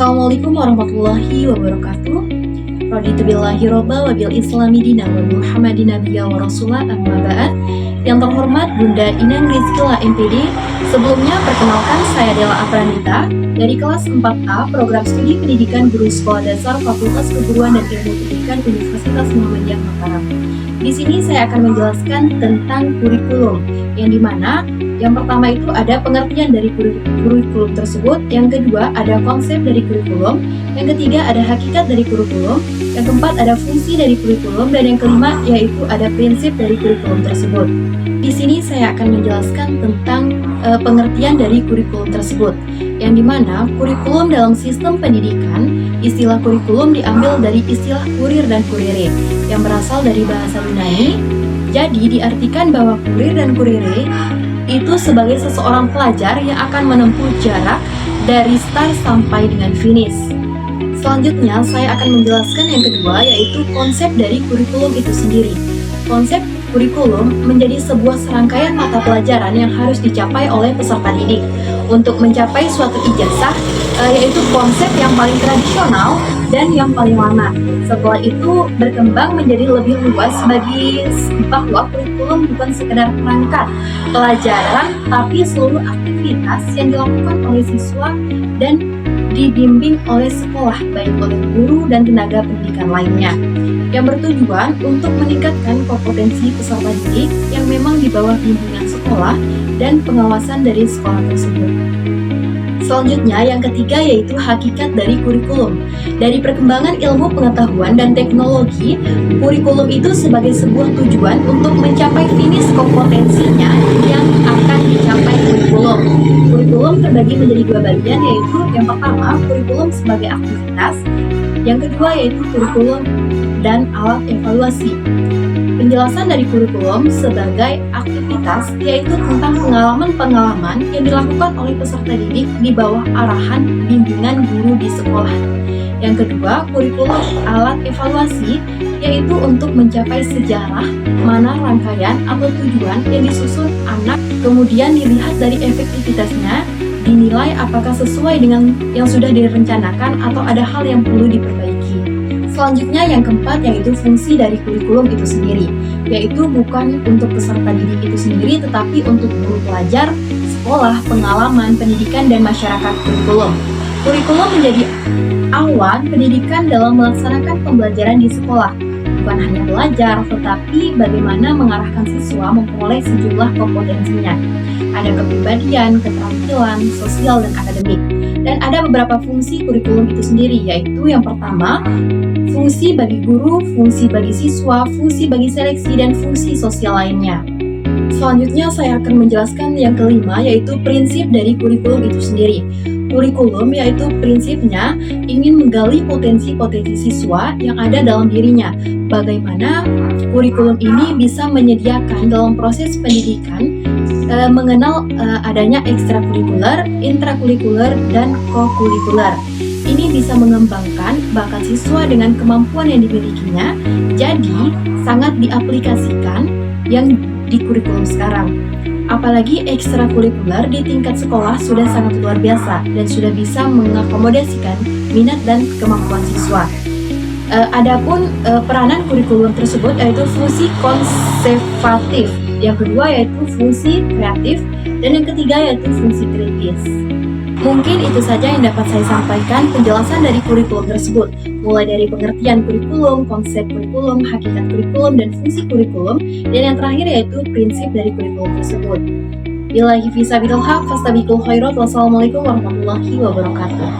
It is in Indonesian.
Assalamualaikum warahmatullahi wabarakatuh. Raditu billahi robba wa bil islami dina wa muhammadin nabiyya wa rasulah amma ba'd. Yang terhormat Bunda Inang Rizkyla MPD, sebelumnya perkenalkan saya Della Apranita dari kelas 4A Program Studi Pendidikan Guru Sekolah Dasar Fakultas Keguruan dan Ilmu Pendidikan Universitas Muhammadiyah Mataram. Di sini saya akan menjelaskan tentang kurikulum, yang dimana yang pertama itu ada pengertian dari kurikulum tersebut, yang kedua ada konsep dari kurikulum, yang ketiga ada hakikat dari kurikulum, yang keempat ada fungsi dari kurikulum, dan yang kelima yaitu ada prinsip dari kurikulum tersebut. Di sini saya akan menjelaskan tentang pengertian dari kurikulum tersebut, yang dimana kurikulum dalam sistem pendidikan, istilah kurikulum diambil dari istilah kurir dan kurire yang berasal dari bahasa Yunani. Jadi diartikan bahwa kurir dan kurire itu sebagai seseorang pelajar yang akan menempuh jarak dari start sampai dengan finish. Selanjutnya saya akan menjelaskan yang kedua, yaitu konsep dari kurikulum itu sendiri. Konsep kurikulum menjadi sebuah serangkaian mata pelajaran yang harus dicapai oleh peserta didik untuk mencapai suatu ijazah, yaitu konsep yang paling tradisional dan yang paling lama. Setelah itu berkembang menjadi lebih luas bagi bahwa kurikulum bukan sekedar perangkat pelajaran, tapi seluruh aktivitas yang dilakukan oleh siswa dan dibimbing oleh sekolah, baik oleh guru dan tenaga pendidikan lainnya, yang bertujuan untuk meningkatkan kompetensi peserta didik yang memang di bawah bimbingan sekolah dan pengawasan dari sekolah tersebut. Selanjutnya, yang ketiga yaitu hakikat dari kurikulum. Dari perkembangan ilmu pengetahuan dan teknologi, kurikulum itu sebagai sebuah tujuan untuk mencapai finish kompetensinya yang akan dicapai kurikulum. Kurikulum terbagi menjadi dua bagian, yaitu yang pertama kurikulum sebagai aktivitas, yang kedua yaitu kurikulum dan alat evaluasi. Penjelasan dari kurikulum sebagai aktivitas yaitu tentang pengalaman-pengalaman yang dilakukan oleh peserta didik di bawah arahan bimbingan guru di sekolah. Yang kedua, kurikulum alat evaluasi yaitu untuk mencapai sejarah, mana rangkaian atau tujuan yang disusun anak, kemudian dilihat dari efektivitasnya, dinilai apakah sesuai dengan yang sudah direncanakan atau ada hal yang perlu diperbaiki. Selanjutnya yang keempat yaitu fungsi dari kurikulum itu sendiri, yaitu bukan untuk peserta didik itu sendiri tetapi untuk guru pelajar, sekolah, pengalaman, pendidikan, dan masyarakat kurikulum. Kurikulum menjadi awan pendidikan dalam melaksanakan pembelajaran di sekolah, bukan hanya belajar tetapi bagaimana mengarahkan siswa memperoleh sejumlah kompetensinya. Ada kepribadian, keterampilan, sosial, dan akademik. Dan ada beberapa fungsi kurikulum itu sendiri, yaitu yang pertama, fungsi bagi guru, fungsi bagi siswa, fungsi bagi seleksi, dan fungsi sosial lainnya. Selanjutnya saya akan menjelaskan yang kelima, yaitu prinsip dari kurikulum itu sendiri. Kurikulum yaitu prinsipnya ingin menggali potensi-potensi siswa yang ada dalam dirinya. Bagaimana kurikulum ini bisa menyediakan dalam proses pendidikan mengenal adanya ekstrakurikuler, intrakurikuler, dan kokurikuler. Ini bisa mengembangkan bakat siswa dengan kemampuan yang dimilikinya, jadi sangat diaplikasikan yang di kurikulum sekarang. Apalagi ekstrakurikuler di tingkat sekolah sudah sangat luar biasa dan sudah bisa mengakomodasikan minat dan kemampuan siswa. Adapun peranan kurikulum tersebut yaitu fungsi konservatif, yang kedua yaitu fungsi kreatif, dan yang ketiga yaitu fungsi kritis. Mungkin itu saja yang dapat saya sampaikan penjelasan dari kurikulum tersebut, mulai dari pengertian kurikulum, konsep kurikulum, hakikat kurikulum, dan fungsi kurikulum, dan yang terakhir yaitu prinsip dari kurikulum tersebut. Billahi fisabilil haq, fastabiqul khairat. Wassalamualaikum warahmatullahi wabarakatuh.